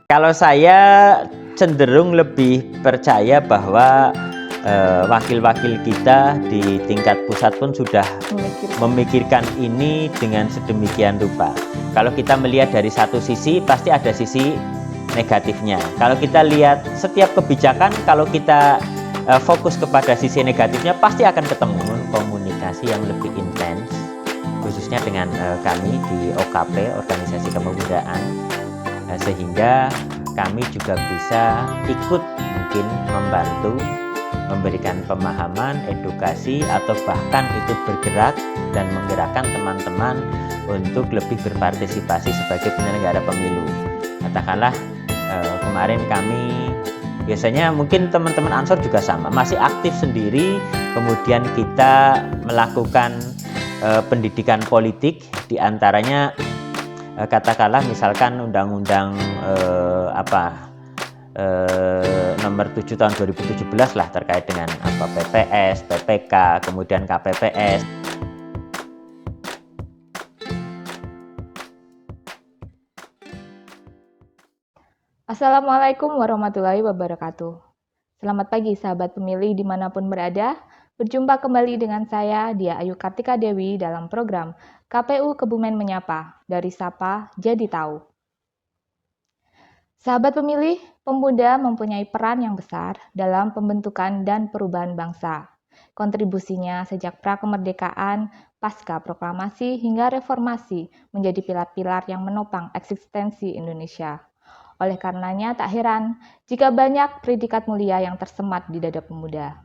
Kalau saya cenderung lebih percaya bahwa wakil-wakil kita di tingkat pusat pun sudah memikirkan ini dengan sedemikian rupa. Kalau kita melihat dari satu sisi, pasti ada sisi negatifnya. Kalau kita lihat setiap kebijakan, kalau kita fokus kepada sisi negatifnya, pasti akan ketemu komunikasi yang lebih intens, khususnya dengan kami di OKP, Organisasi Kepemudaan, sehingga kami juga bisa ikut mungkin membantu, memberikan pemahaman, edukasi, atau bahkan ikut bergerak dan menggerakkan teman-teman untuk lebih berpartisipasi sebagai penyelenggara pemilu. Katakanlah kemarin kami, biasanya mungkin teman-teman Ansor juga sama, masih aktif sendiri, kemudian kita melakukan pendidikan politik, diantaranya katakanlah misalkan undang-undang nomor 7 tahun 2017 lah terkait dengan PPS, PPK, kemudian KPPS. Assalamualaikum warahmatullahi wabarakatuh. Selamat pagi sahabat pemilih dimanapun berada. Berjumpa kembali dengan saya, Dia Ayu Kartika Dewi dalam program KPU Kebumen Menyapa, dari Sapa Jadi Tahu. Sahabat pemilih, pemuda mempunyai peran yang besar dalam pembentukan dan perubahan bangsa. Kontribusinya sejak prakemerdekaan, pasca proklamasi hingga reformasi menjadi pilar-pilar yang menopang eksistensi Indonesia. Oleh karenanya tak heran jika banyak predikat mulia yang tersemat di dada pemuda.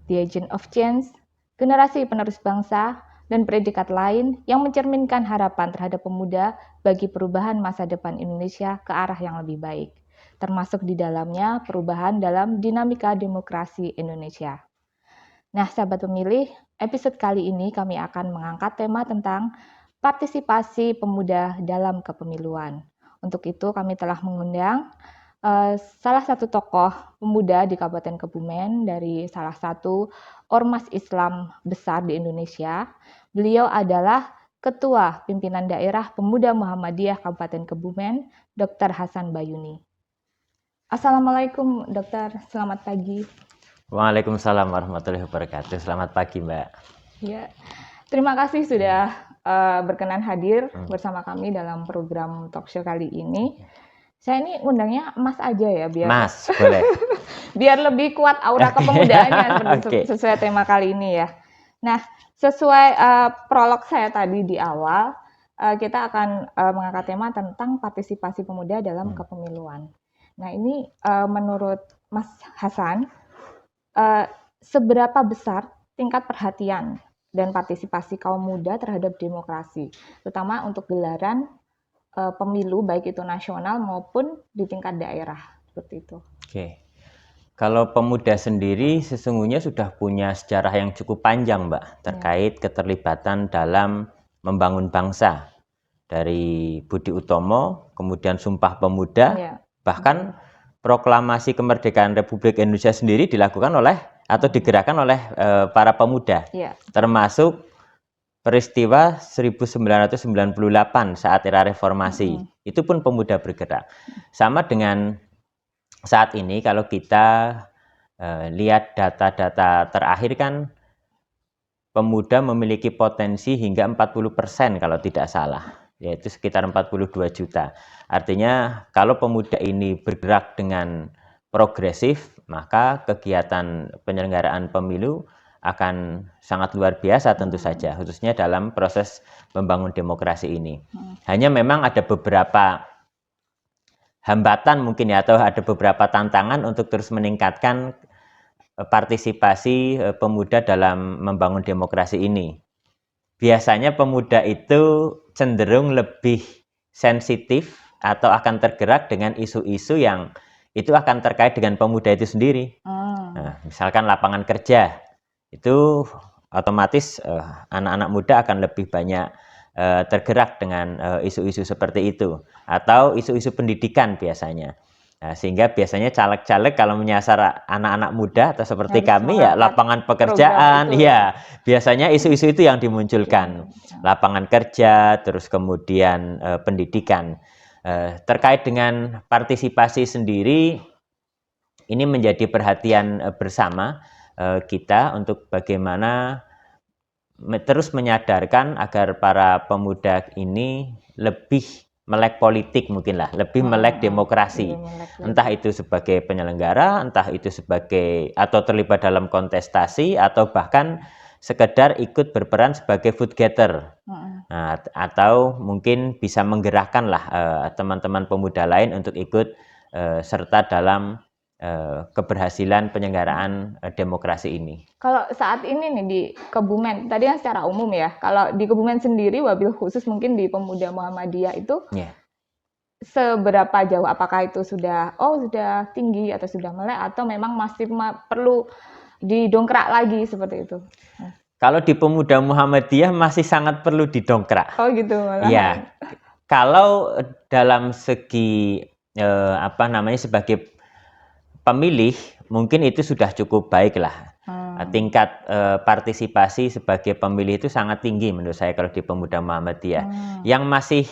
The Agent of Change, generasi penerus bangsa, dan predikat lain yang mencerminkan harapan terhadap pemuda bagi perubahan masa depan Indonesia ke arah yang lebih baik, termasuk di dalamnya perubahan dalam dinamika demokrasi Indonesia. Nah, sahabat pemilih, episode kali ini kami akan mengangkat tema tentang partisipasi pemuda dalam kepemiluan. Untuk itu kami telah mengundang salah satu tokoh pemuda di Kabupaten Kebumen dari salah satu ormas Islam besar di Indonesia. Beliau adalah Ketua Pimpinan Daerah Pemuda Muhammadiyah Kabupaten Kebumen, Dr. Hasan Bayuni. Assalamualaikum Dokter, selamat pagi. Waalaikumsalam warahmatullahi wabarakatuh. Selamat pagi Mbak. Ya, terima kasih sudah berkenan hadir bersama kami dalam program talkshow kali ini. Saya ini undangnya Mas aja ya, biar Mas, boleh. biar lebih kuat aura kepemudaannya sesuai tema kali ini ya. Nah, sesuai prolog saya tadi di awal, kita akan mengangkat tema tentang partisipasi pemuda dalam kepemiluan. Nah, ini menurut Mas Hasan, seberapa besar tingkat perhatian dan partisipasi kaum muda terhadap demokrasi, terutama untuk gelaran pemilu baik itu nasional maupun di tingkat daerah, seperti itu. Oke. Kalau pemuda sendiri sesungguhnya sudah punya sejarah yang cukup panjang, Mbak, terkait keterlibatan dalam membangun bangsa. Dari Budi Utomo, kemudian Sumpah Pemuda, bahkan proklamasi kemerdekaan Republik Indonesia sendiri dilakukan oleh atau digerakkan oleh para pemuda, termasuk peristiwa 1998 saat era reformasi, itu pun pemuda bergerak. Sama dengan saat ini kalau kita lihat data-data terakhir kan pemuda memiliki potensi hingga 40% kalau tidak salah, yaitu sekitar 42 juta. Artinya kalau pemuda ini bergerak dengan progresif, maka kegiatan penyelenggaraan pemilu akan sangat luar biasa tentu saja, khususnya dalam proses membangun demokrasi ini. Hanya memang ada beberapa hambatan mungkin ya, atau ada beberapa tantangan untuk terus meningkatkan partisipasi pemuda dalam membangun demokrasi ini. Biasanya pemuda itu cenderung lebih sensitif atau akan tergerak dengan isu-isu yang itu akan terkait dengan pemuda itu sendiri. Nah, misalkan lapangan kerja, itu otomatis anak-anak muda akan lebih banyak tergerak dengan isu-isu seperti itu, atau isu-isu pendidikan biasanya. Nah, sehingga biasanya caleg-caleg kalau menyasar anak-anak muda atau seperti kami ya lapangan pekerjaan, ya biasanya isu-isu itu yang dimunculkan, lapangan kerja, terus kemudian pendidikan. Terkait dengan partisipasi sendiri, ini menjadi perhatian bersama kita untuk bagaimana terus menyadarkan agar para pemuda ini lebih melek politik mungkin lah, lebih melek demokrasi. Entah itu sebagai penyelenggara, entah itu sebagai atau terlibat dalam kontestasi, atau bahkan sekedar ikut berperan sebagai vote getter. Nah, atau mungkin bisa menggerakkan lah teman-teman pemuda lain untuk ikut serta dalam keberhasilan penyelenggaraan demokrasi ini. Kalau saat ini nih di Kebumen, tadi kan secara umum ya, kalau di Kebumen sendiri, wabil khusus mungkin di Pemuda Muhammadiyah itu seberapa jauh? Apakah itu sudah tinggi atau sudah melek, atau memang masih perlu didongkrak lagi seperti itu? Kalau di Pemuda Muhammadiyah masih sangat perlu didongkrak. Oh gitu malah. Ya, kalau dalam segi sebagai pemilih mungkin itu sudah cukup baik lah. Tingkat partisipasi sebagai pemilih itu sangat tinggi menurut saya kalau di Pemuda Muhammadiyah. Yang masih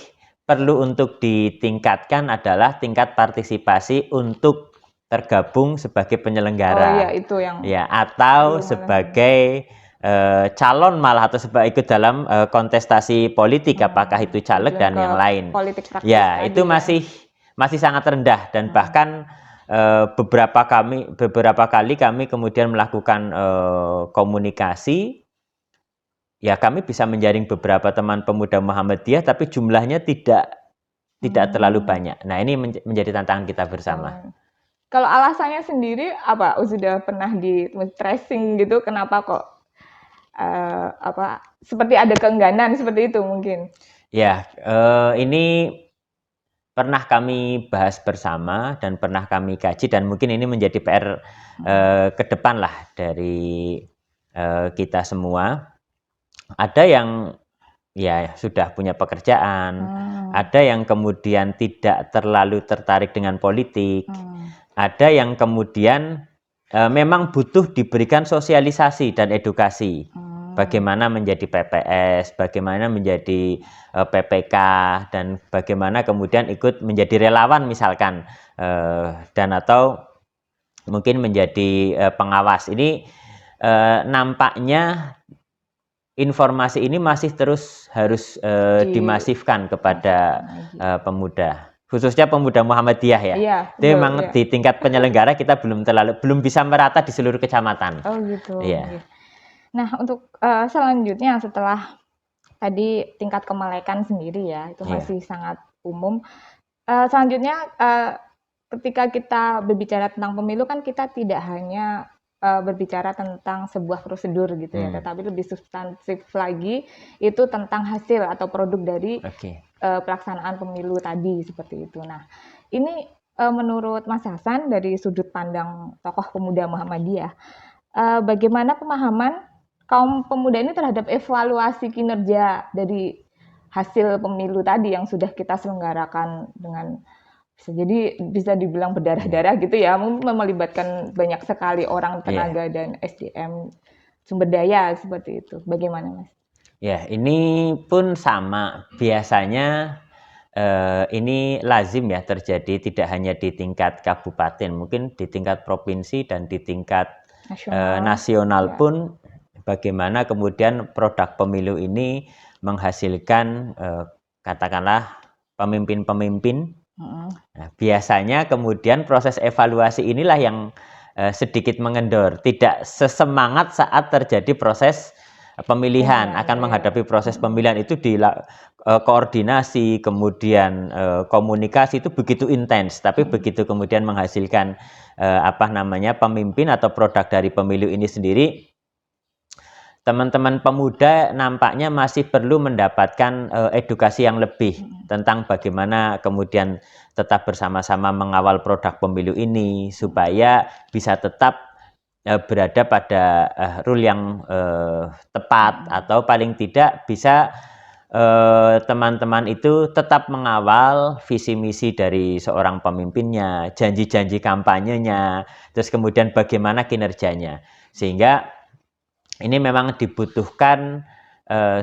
perlu untuk ditingkatkan adalah tingkat partisipasi untuk tergabung sebagai penyelenggara. Oh iya, itu yang atau sebagai calon malah, atau ikut dalam kontestasi politik, apakah itu caleg dan yang lain. Politik praktis itu masih sangat rendah, dan bahkan beberapa kali kami kemudian melakukan komunikasi, ya kami bisa menjaring beberapa teman pemuda Muhammadiyah, tapi jumlahnya tidak terlalu banyak. Nah, ini menjadi tantangan kita bersama. Kalau alasannya sendiri apa? Sudah pernah di tracing gitu, kenapa kok seperti ada keengganan seperti itu mungkin? Ya, ini pernah kami bahas bersama dan pernah kami kaji, dan mungkin ini menjadi PR ke depan lah dari kita semua. Ada yang ya sudah punya pekerjaan, ada yang kemudian tidak terlalu tertarik dengan politik, ada yang kemudian memang butuh diberikan sosialisasi dan edukasi. Bagaimana menjadi PPS, bagaimana menjadi PPK, dan bagaimana kemudian ikut menjadi relawan misalkan, dan atau mungkin menjadi pengawas. Ini nampaknya informasi ini masih terus harus dimasifkan kepada pemuda, khususnya pemuda Muhammadiyah ya. Iya, itu memang di tingkat penyelenggara kita belum bisa merata di seluruh kecamatan. Oh gitu. Iya. Nah, untuk selanjutnya setelah tadi tingkat kemelekan sendiri ya, itu masih sangat umum. Selanjutnya ketika kita berbicara tentang pemilu kan kita tidak hanya berbicara tentang sebuah prosedur gitu ya, tetapi lebih substantif lagi itu tentang hasil atau produk dari pelaksanaan pemilu tadi seperti itu. Nah, ini menurut Mas Hasan dari sudut pandang tokoh pemuda Muhammadiyah, bagaimana pemahaman kaum pemuda ini terhadap evaluasi kinerja dari hasil pemilu tadi yang sudah kita selenggarakan dengan bisa dibilang berdarah-darah gitu ya, melibatkan banyak sekali orang, tenaga dan SDM sumber daya seperti itu. Bagaimana Mas? Ya, ini pun sama. Biasanya ini lazim ya terjadi, tidak hanya di tingkat kabupaten, mungkin di tingkat provinsi dan di tingkat nasional pun. Bagaimana kemudian produk pemilu ini menghasilkan katakanlah pemimpin-pemimpin. Nah, biasanya kemudian proses evaluasi inilah yang sedikit mengendor, tidak sesemangat saat terjadi proses pemilihan. Akan menghadapi proses pemilihan itu di koordinasi, kemudian komunikasi itu begitu intens, tapi begitu kemudian menghasilkan pemimpin atau produk dari pemilu ini sendiri, teman-teman pemuda nampaknya masih perlu mendapatkan edukasi yang lebih tentang bagaimana kemudian tetap bersama-sama mengawal produk pemilu ini supaya bisa tetap berada pada rule yang tepat, atau paling tidak bisa teman-teman itu tetap mengawal visi misi dari seorang pemimpinnya, janji-janji kampanyenya, terus kemudian bagaimana kinerjanya, sehingga ini memang dibutuhkan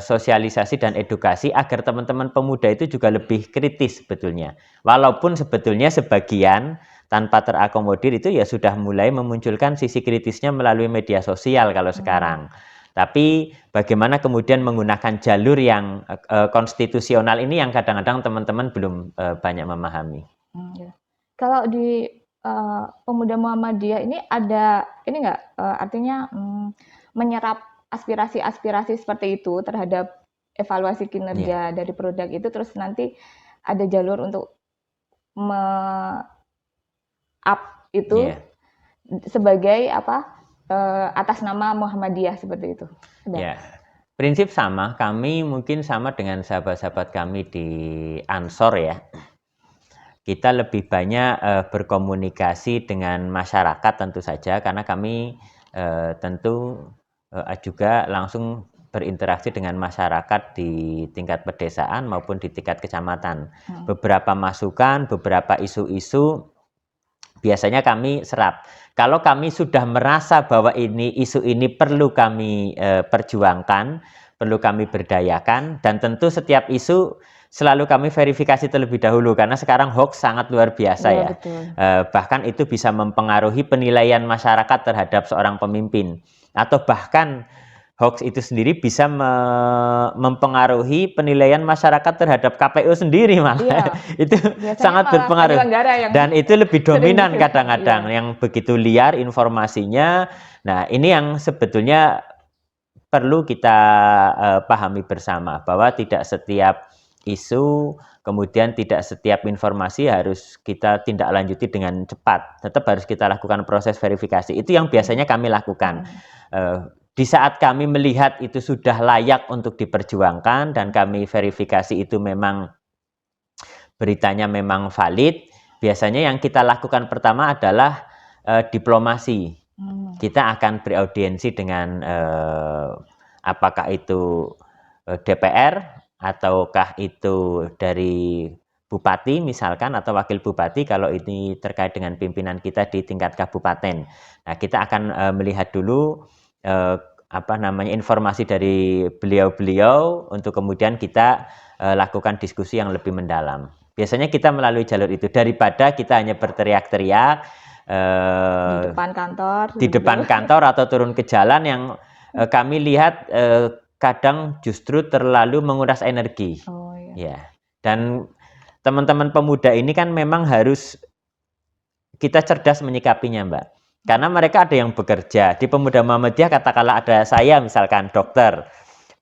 sosialisasi dan edukasi agar teman-teman pemuda itu juga lebih kritis sebetulnya. Walaupun sebetulnya sebagian tanpa terakomodir itu ya sudah mulai memunculkan sisi kritisnya melalui media sosial kalau sekarang. Tapi bagaimana kemudian menggunakan jalur yang konstitusional ini yang kadang-kadang teman-teman belum banyak memahami. Ya. Kalau di Pemuda Muhammadiyah ini ada ini nggak artinya menyerap aspirasi-aspirasi seperti itu terhadap evaluasi kinerja dari produk itu, terus nanti ada jalur untuk up itu sebagai apa atas nama Muhammadiyah seperti itu. Ya, prinsip sama. Kami mungkin sama dengan sahabat-sahabat kami di Ansor ya. Kita lebih banyak berkomunikasi dengan masyarakat tentu saja karena kami tentu juga langsung berinteraksi dengan masyarakat di tingkat pedesaan maupun di tingkat kecamatan. Beberapa masukan, beberapa isu-isu biasanya kami serap. Kalau kami sudah merasa bahwa isu ini perlu kami perjuangkan, perlu kami berdayakan, dan tentu setiap isu selalu kami verifikasi terlebih dahulu karena sekarang hoax sangat luar biasa ya. Bahkan itu bisa mempengaruhi penilaian masyarakat terhadap seorang pemimpin, atau bahkan hoax itu sendiri bisa mempengaruhi penilaian masyarakat terhadap KPU sendiri malah. Itu sangat berpengaruh. Dan itu lebih dominan kadang-kadang yang begitu liar informasinya. Nah, ini yang sebetulnya perlu kita pahami bersama bahwa tidak setiap isu, kemudian tidak setiap informasi harus kita tindak lanjuti dengan cepat. Tetap harus kita lakukan proses verifikasi. Itu yang biasanya kami lakukan. Di saat kami melihat itu sudah layak untuk diperjuangkan dan kami verifikasi itu memang beritanya memang valid, biasanya yang kita lakukan pertama adalah diplomasi. Kita akan beraudiensi dengan apakah itu DPR ataukah itu dari bupati misalkan atau wakil bupati kalau ini terkait dengan pimpinan kita di tingkat kabupaten. Nah, kita akan melihat dulu informasi dari beliau-beliau untuk kemudian kita lakukan diskusi yang lebih mendalam. Biasanya kita melalui jalur itu daripada kita hanya berteriak-teriak di depan kantor atau turun ke jalan yang kami lihat kadang justru terlalu menguras energi. Ya. Dan teman-teman pemuda ini kan memang harus kita cerdas menyikapinya, Mbak. Karena mereka ada yang bekerja. Di Pemuda Muhammadiyah katakanlah ada saya misalkan dokter,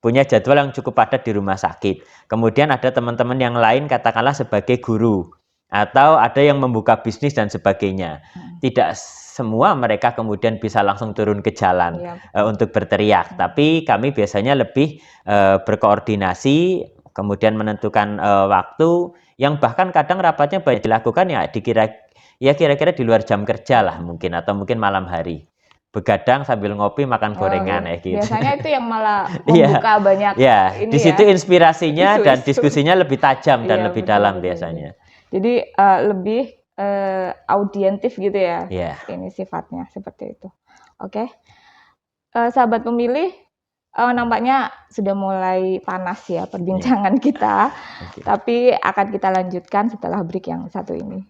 punya jadwal yang cukup padat di rumah sakit. Kemudian ada teman-teman yang lain katakanlah sebagai guru. Atau ada yang membuka bisnis dan sebagainya. Tidak semua mereka kemudian bisa langsung turun ke jalan untuk berteriak. Tapi kami biasanya lebih berkoordinasi, kemudian menentukan waktu, yang bahkan kadang rapatnya banyak dilakukan ya kira-kira di luar jam kerja lah mungkin, atau mungkin malam hari. Begadang sambil ngopi makan gorengan gitu. Biasanya itu yang malah membuka banyak di situ inspirasinya dan diskusinya lebih tajam dan lebih dalam biasanya. Jadi lebih audientif gitu ya. Ini sifatnya seperti itu. Oke. Sahabat pemilih, nampaknya sudah mulai panas ya perbincangan kita. Tapi akan kita lanjutkan setelah break yang satu ini.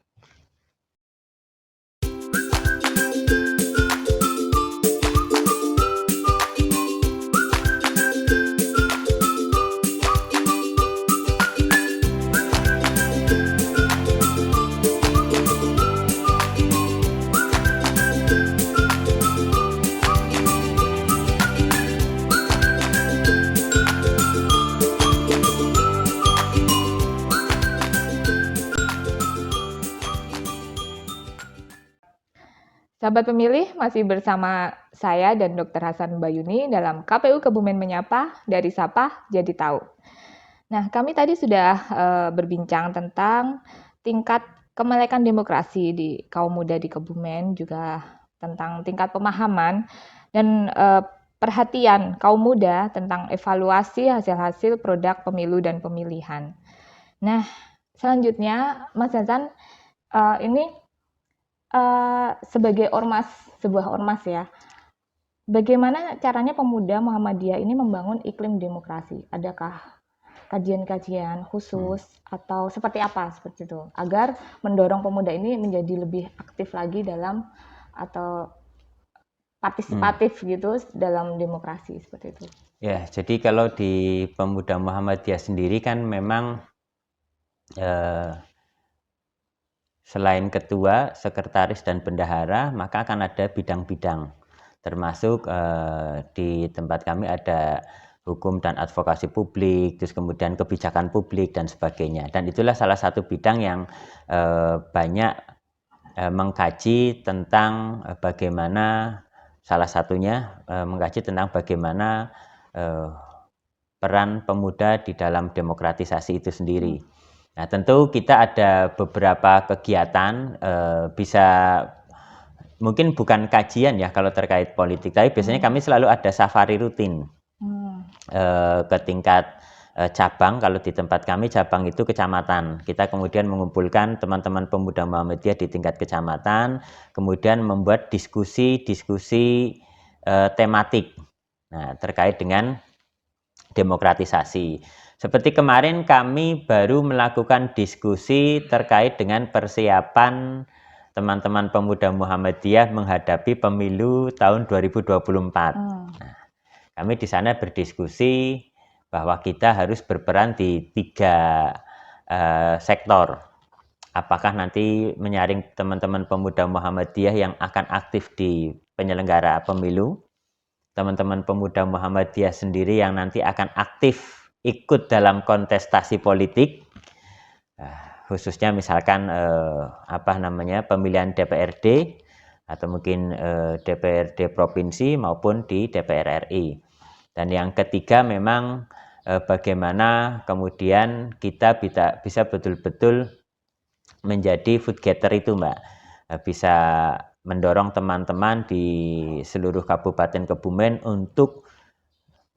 Sahabat pemilih, masih bersama saya dan Dr. Hasan Bayuni dalam KPU Kebumen Menyapa, dari Sapa Jadi Tahu. Nah, kami tadi sudah berbincang tentang tingkat kemelekan demokrasi di kaum muda di Kebumen, juga tentang tingkat pemahaman dan perhatian kaum muda tentang evaluasi hasil-hasil produk pemilu dan pemilihan. Nah, selanjutnya Mas Hasan, ini sebagai ormas, sebuah ormas ya, Bagaimana caranya pemuda Muhammadiyah ini membangun iklim demokrasi? Adakah kajian-kajian khusus atau seperti apa seperti itu agar mendorong pemuda ini menjadi lebih aktif lagi dalam atau partisipatif gitu dalam demokrasi seperti itu? Ya, jadi kalau di Pemuda Muhammadiyah sendiri kan memang selain ketua, sekretaris, dan bendahara, maka akan ada bidang-bidang. Termasuk di tempat kami ada hukum dan advokasi publik, terus kemudian kebijakan publik, dan sebagainya. Dan itulah salah satu bidang yang banyak mengkaji tentang bagaimana, salah satunya mengkaji tentang bagaimana peran pemuda di dalam demokratisasi itu sendiri. Nah, tentu kita ada beberapa kegiatan, bisa mungkin bukan kajian ya kalau terkait politik, tapi biasanya kami selalu ada safari rutin ke tingkat cabang. Kalau di tempat kami cabang itu kecamatan. Kita kemudian mengumpulkan teman-teman pemuda Muhammadiyah di tingkat kecamatan, kemudian membuat diskusi-diskusi tematik, nah, terkait dengan demokratisasi. Seperti kemarin kami baru melakukan diskusi terkait dengan persiapan teman-teman pemuda Muhammadiyah menghadapi pemilu tahun 2024. Nah, kami di sana berdiskusi bahwa kita harus berperan di 3 sektor. Apakah nanti menyaring teman-teman pemuda Muhammadiyah yang akan aktif di penyelenggara pemilu, teman-teman pemuda Muhammadiyah sendiri yang nanti akan aktif ikut dalam kontestasi politik, khususnya misalkan pemilihan DPRD atau mungkin DPRD provinsi maupun di DPR RI. Dan yang ketiga memang bagaimana kemudian kita bisa betul-betul menjadi food getter itu, Mbak. Bisa mendorong teman-teman di seluruh Kabupaten Kebumen untuk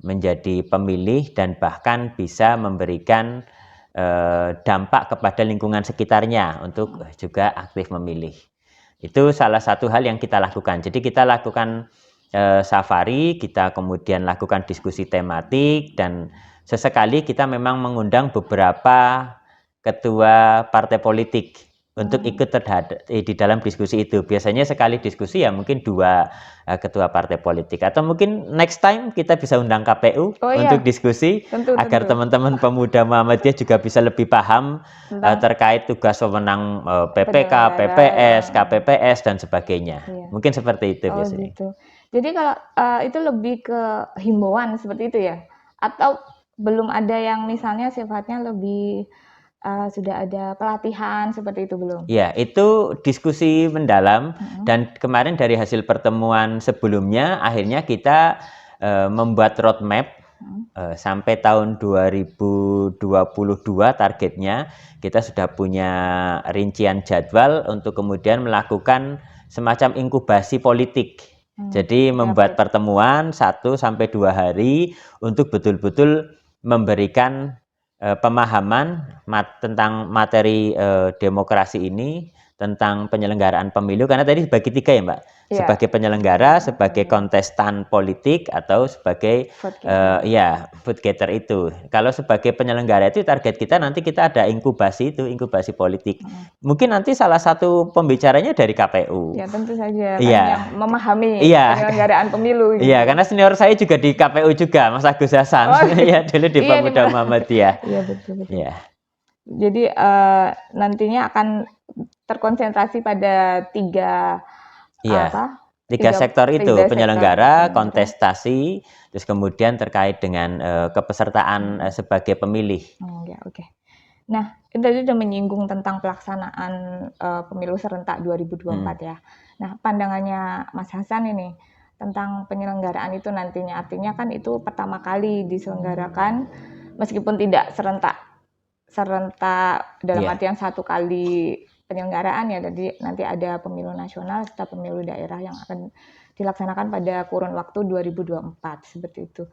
menjadi pemilih dan bahkan bisa memberikan dampak kepada lingkungan sekitarnya untuk juga aktif memilih. Itu salah satu hal yang kita lakukan. Jadi kita lakukan safari, kita kemudian lakukan diskusi tematik, dan sesekali kita memang mengundang beberapa ketua partai politik untuk ikut di dalam diskusi itu. Biasanya sekali diskusi ya mungkin 2 ketua partai politik, atau mungkin next time kita bisa undang KPU untuk diskusi agar teman-teman pemuda Muhammadiyah juga bisa lebih paham terkait tugas wewenang PPK, PPS, KPPS, dan sebagainya. Mungkin seperti itu biasanya. Gitu. Jadi kalau itu lebih ke himbauan seperti itu ya? Atau belum ada yang misalnya sifatnya lebih sudah ada pelatihan seperti itu belum? Ya, itu diskusi mendalam, dan kemarin dari hasil pertemuan sebelumnya akhirnya kita membuat roadmap sampai tahun 2022 targetnya kita sudah punya rincian jadwal untuk kemudian melakukan semacam inkubasi politik. Jadi membuat pertemuan 1 sampai 2 hari untuk betul-betul memberikan pemahaman tentang materi demokrasi ini, tentang penyelenggaraan pemilu, karena tadi dibagi 3 ya, Mbak. Sebagai penyelenggara, sebagai kontestan politik, atau sebagai food getter itu. Kalau sebagai penyelenggara itu target kita nanti kita ada inkubasi politik. Mungkin nanti salah satu pembicaranya dari KPU. Ya tentu saja, yang memahami penyelenggaraan pemilu. Iya, karena senior saya juga di KPU juga, Mas Agus Hasan. Ya, dulu di Pemuda Muhammadiyah. Iya betul. Ya. Jadi nantinya akan terkonsentrasi pada 3 sektor itu, penyelenggara, kontestasi, terus kemudian terkait dengan kepesertaan sebagai pemilih. Oke. Nah, kita sudah menyinggung tentang pelaksanaan pemilu serentak 2024 ya. Nah, pandangannya Mas Hasan ini tentang penyelenggaraan itu nantinya, artinya kan itu pertama kali diselenggarakan meskipun tidak serentak dalam artian 1 kali penyelenggaraan ya, jadi nanti ada pemilu nasional serta pemilu daerah yang akan dilaksanakan pada kurun waktu 2024 seperti itu.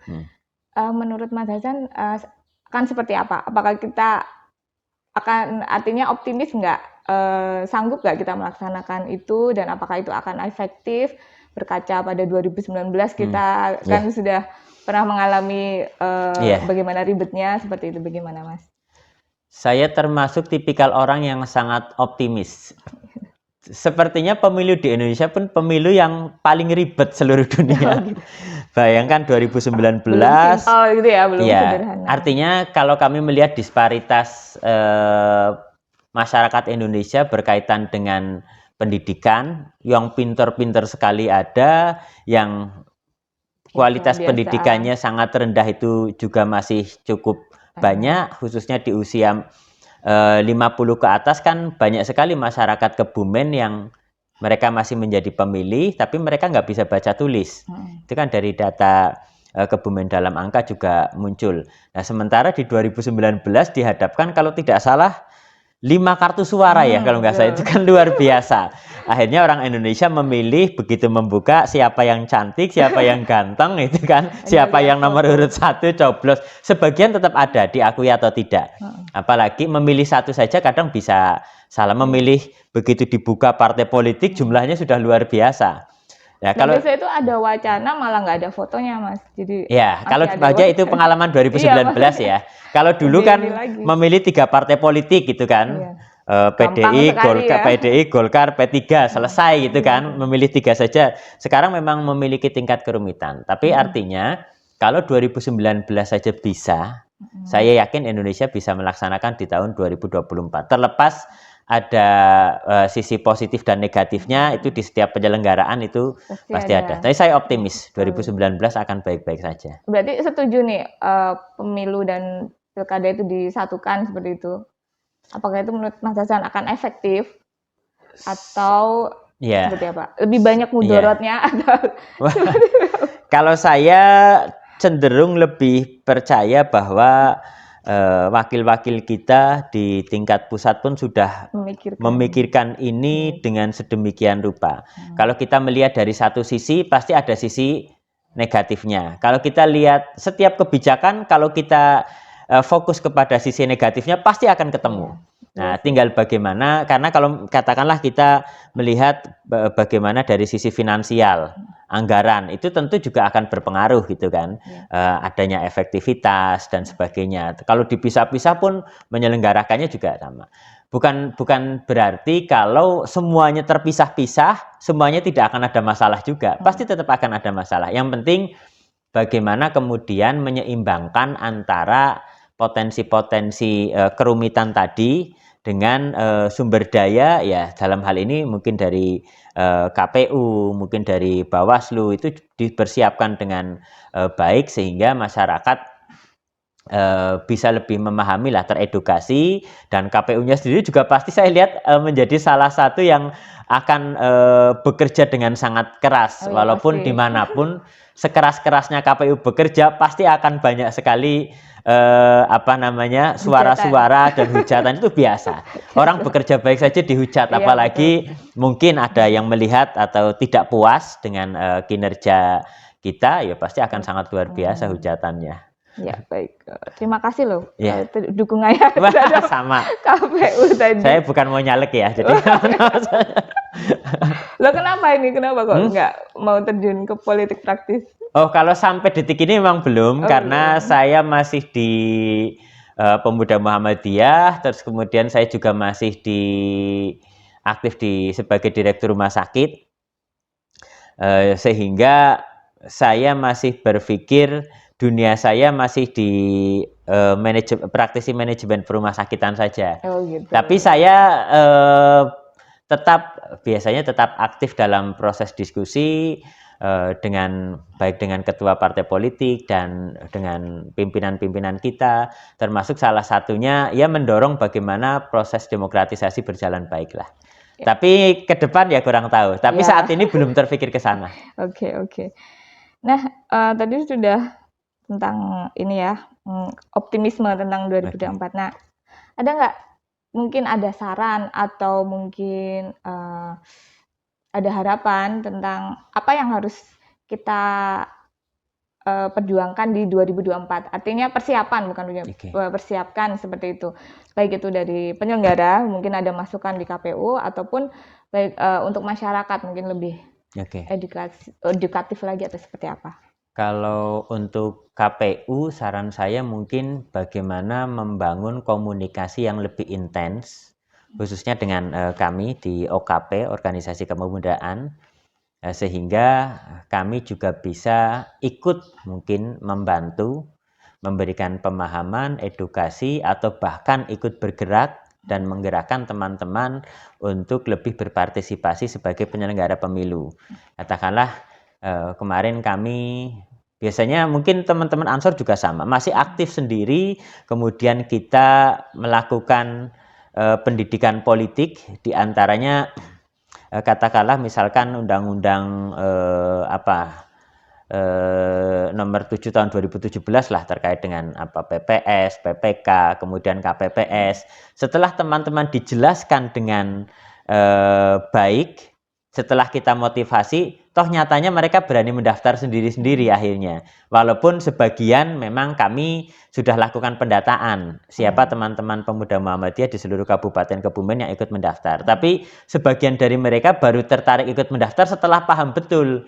Menurut Mas Hasan akan seperti apa? Apakah kita akan artinya optimis nggak, sanggup nggak kita melaksanakan itu, dan apakah itu akan efektif berkaca pada 2019 kita kan sudah pernah mengalami bagaimana ribetnya seperti itu. Bagaimana Mas? Saya termasuk tipikal orang yang sangat optimis. Sepertinya pemilu di Indonesia pun pemilu yang paling ribet seluruh dunia. Gitu. Bayangkan 2019. Belum simpel gitu ya, belum sederhana. Artinya kalau kami melihat disparitas masyarakat Indonesia berkaitan dengan pendidikan, yang pinter-pinter sekali ada, yang kualitas pendidikannya sangat rendah itu juga masih cukup banyak, khususnya di usia 50 ke atas kan banyak sekali masyarakat Kebumen yang mereka masih menjadi pemilih, tapi mereka nggak bisa baca tulis. Itu kan dari data Kebumen dalam angka juga muncul. Nah, sementara di 2019 dihadapkan kalau tidak salah 5 kartu suara ya kalau nggak salah, itu kan luar biasa. Akhirnya orang Indonesia memilih begitu membuka siapa yang cantik, siapa yang ganteng itu kan, siapa yang nomor urut 1 coblos. Sebagian tetap ada diakui atau tidak. Apalagi memilih satu saja kadang bisa salah, memilih begitu dibuka partai politik jumlahnya sudah luar biasa. Ya, kalau biasanya itu ada wacana malah nggak ada fotonya Mas. Jadi ya kalau aja itu pengalaman 2019 ya. Kalau dulu kan memilih 3 partai politik gitu kan. PDI, Golkar, PDI, Golkar, P3 selesai gitu kan. Memilih 3 saja. Sekarang memang memiliki tingkat kerumitan. Tapi artinya kalau 2019 saja bisa, saya yakin Indonesia bisa melaksanakan di tahun 2024. Terlepas ada sisi positif dan negatifnya, itu di setiap penyelenggaraan itu pasti ada. Tapi saya optimis 2019 akan baik-baik saja. Berarti setuju nih pemilu dan pilkada itu disatukan seperti itu. Apakah itu menurut Mas Hasan akan efektif atau seperti apa? Lebih banyak mudorotnya atau Kalau saya cenderung lebih percaya bahwa wakil-wakil kita di tingkat pusat pun sudah memikirkan ini dengan sedemikian rupa. Kalau kita melihat dari satu sisi, pasti ada sisi negatifnya. Kalau kita lihat setiap kebijakan, kalau kita fokus kepada sisi negatifnya, pasti akan ketemu. Nah, tinggal bagaimana, karena kalau katakanlah kita melihat bagaimana dari sisi finansial, anggaran, itu tentu juga akan berpengaruh gitu kan, adanya efektivitas dan sebagainya. Kalau dipisah-pisah pun menyelenggarakannya juga sama. Bukan berarti kalau semuanya terpisah-pisah, semuanya tidak akan ada masalah juga. Pasti tetap akan ada masalah. Yang penting bagaimana kemudian menyeimbangkan antara potensi-potensi kerumitan tadi dengan sumber daya, ya dalam hal ini mungkin dari KPU, mungkin dari Bawaslu, itu dipersiapkan dengan baik sehingga masyarakat bisa lebih memahami lah, teredukasi, dan KPU-nya sendiri juga pasti saya lihat menjadi salah satu yang akan bekerja dengan sangat keras, walaupun dimanapun sekeras-kerasnya KPU bekerja pasti akan banyak sekali suara-suara dan hujatan. Itu biasa. Orang bekerja baik saja dihujat, apalagi mungkin ada yang melihat atau tidak puas dengan kinerja kita, ya pasti akan sangat luar biasa hujatannya. Ya, baik. Terima kasih loh dukungannya terhadap sama KPU tadi. Saya bukan mau nyalek ya, jadi Loh, kenapa kok nggak mau terjun ke politik praktis? Oh, kalau sampai detik ini memang belum, karena saya masih di Pemuda Muhammadiyah, terus kemudian saya juga masih aktif sebagai direktur rumah sakit, sehingga saya masih berpikir dunia saya masih di praktisi manajemen perumah sakitan saja. Gitu. Tapi saya biasanya tetap aktif dalam proses diskusi, baik dengan ketua partai politik dan dengan pimpinan-pimpinan kita, termasuk salah satunya ya mendorong bagaimana proses demokratisasi berjalan baiklah. Tapi ke depan ya kurang tahu. Tapi saat ini belum terpikir ke sana. Oke. Nah, tadi sudah tentang ini ya, optimisme tentang 2024. Nah, ada nggak mungkin ada saran atau mungkin ada harapan tentang apa yang harus kita perjuangkan di 2024. Artinya persiapan, bukan persiapkan seperti itu. Baik itu dari penyelenggara, mungkin ada masukan di KPU, ataupun baik untuk masyarakat mungkin lebih Oke. edukatif lagi atau seperti apa? Kalau untuk KPU, saran saya mungkin bagaimana membangun komunikasi yang lebih intens, khususnya dengan kami di OKP, Organisasi Kepemudaan, sehingga kami juga bisa ikut mungkin membantu, memberikan pemahaman, edukasi, atau bahkan ikut bergerak dan menggerakkan teman-teman untuk lebih berpartisipasi sebagai penyelenggara pemilu. Katakanlah kemarin kami, biasanya mungkin teman-teman Ansor juga sama, masih aktif sendiri, kemudian kita melakukan pendidikan politik, diantaranya katakanlah misalkan undang-undang nomor 7 tahun 2017 lah terkait dengan PPS, PPK, kemudian KPPS. Setelah teman-teman dijelaskan dengan baik, setelah kita motivasi, toh nyatanya mereka berani mendaftar sendiri-sendiri akhirnya. Walaupun sebagian memang kami sudah lakukan pendataan siapa teman-teman pemuda Muhammadiyah di seluruh Kabupaten Kebumen yang ikut mendaftar. Tapi sebagian dari mereka baru tertarik ikut mendaftar setelah paham betul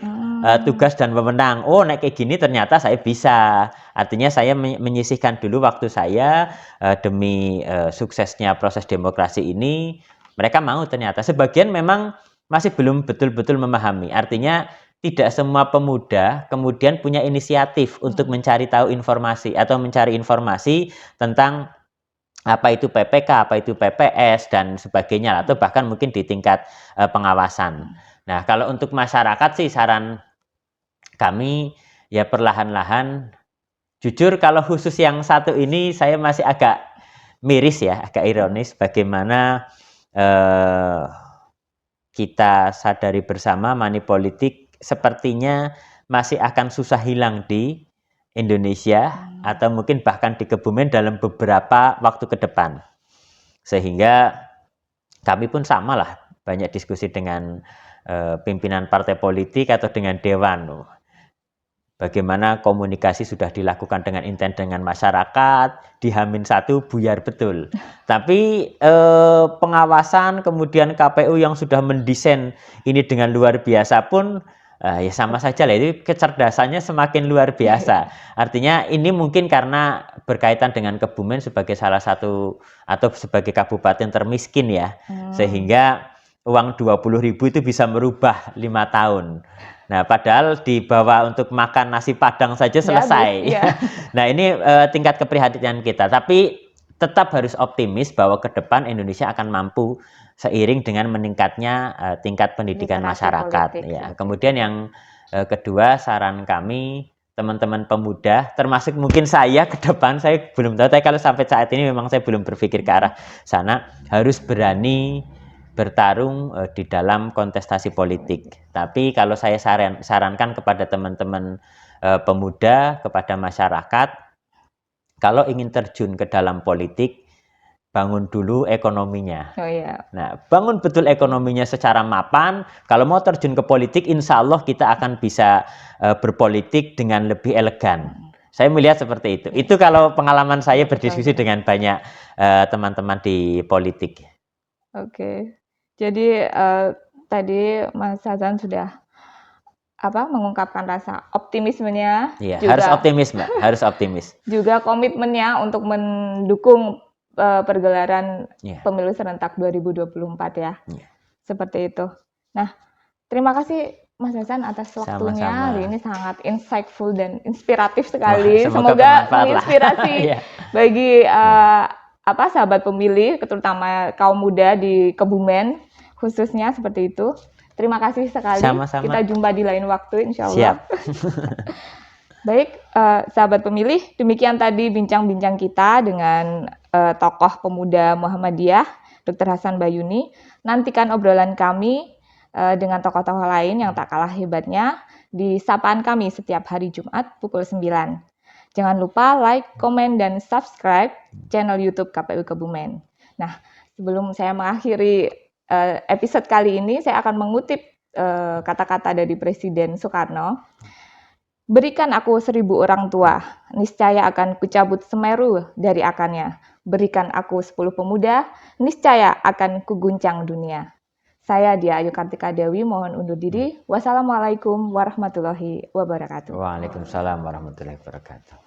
tugas dan wewenang. Oh, nek kayak gini ternyata saya bisa. Artinya saya menyisihkan dulu waktu saya demi suksesnya proses demokrasi ini. Mereka mau ternyata. Sebagian memang masih belum betul-betul memahami. Artinya tidak semua pemuda kemudian punya inisiatif untuk mencari tahu informasi atau mencari informasi tentang apa itu PPK, apa itu PPS dan sebagainya, atau bahkan mungkin di tingkat pengawasan. Nah, kalau untuk masyarakat sih saran kami ya perlahan-lahan, jujur kalau khusus yang satu ini saya masih agak miris ya, agak ironis bagaimana kita sadari bersama money politik sepertinya masih akan susah hilang di Indonesia atau mungkin bahkan di Kebumen dalam beberapa waktu ke depan. Sehingga kami pun sama lah, banyak diskusi dengan pimpinan partai politik atau dengan dewan. Bagaimana komunikasi sudah dilakukan dengan intens dengan masyarakat, di H-1 buyar betul. Tapi pengawasan kemudian KPU yang sudah mendesain ini dengan luar biasa pun ya sama saja lah, itu kecerdasannya semakin luar biasa. Artinya ini mungkin karena berkaitan dengan Kebumen sebagai salah satu atau sebagai kabupaten termiskin ya, sehingga uang 20.000 itu bisa merubah 5 tahun. Nah, padahal dibawa untuk makan nasi Padang saja selesai. Ya. Nah, ini tingkat keprihatinan kita. Tapi tetap harus optimis bahwa ke depan Indonesia akan mampu seiring dengan meningkatnya tingkat pendidikan masyarakat. Ya. Kemudian yang kedua, saran kami teman-teman pemuda, termasuk mungkin saya ke depan, saya belum tahu. Tapi kalau sampai saat ini memang saya belum berpikir ke arah sana, harus berani bertarung di dalam kontestasi politik. Tapi kalau saya sarankan kepada teman-teman pemuda, kepada masyarakat, kalau ingin terjun ke dalam politik, bangun dulu ekonominya. Oh, iya. Nah, bangun betul ekonominya secara mapan. Kalau mau terjun ke politik, insya Allah kita akan bisa berpolitik dengan lebih elegan. Saya melihat seperti itu. Itu kalau pengalaman saya berdiskusi dengan banyak teman-teman di politik. Oke. Jadi tadi Mas Hasan sudah mengungkapkan rasa optimismenya. Iya, juga, harus optimis Mbak, harus optimis. Juga komitmennya untuk mendukung pergelaran pemilu serentak 2024 ya. Seperti itu. Nah, terima kasih Mas Hasan atas waktunya. Hari ini sangat insightful dan inspiratif sekali. Semoga menginspirasi bagi sahabat pemilih, terutama kaum muda di Kebumen khususnya seperti itu. Terima kasih sekali. Sama-sama. Kita jumpa di lain waktu insya Allah. Siap. Baik, sahabat pemilih, demikian tadi bincang-bincang kita dengan tokoh pemuda Muhammadiyah, Dr. Hasan Bayuni. Nantikan obrolan kami dengan tokoh-tokoh lain yang tak kalah hebatnya di sapaan kami setiap hari Jumat pukul 9. Jangan lupa like, komen, dan subscribe channel YouTube KPU Kebumen. Nah, sebelum saya mengakhiri episode kali ini, saya akan mengutip kata-kata dari Presiden Soekarno. Berikan aku 1000 orang tua, niscaya akan kucabut Semeru dari akarnya. Berikan aku 10 pemuda, niscaya akan kuguncang dunia. Saya Dia Ayu Kartika Dewi mohon undur diri. Wassalamualaikum warahmatullahi wabarakatuh. Waalaikumsalam warahmatullahi wabarakatuh.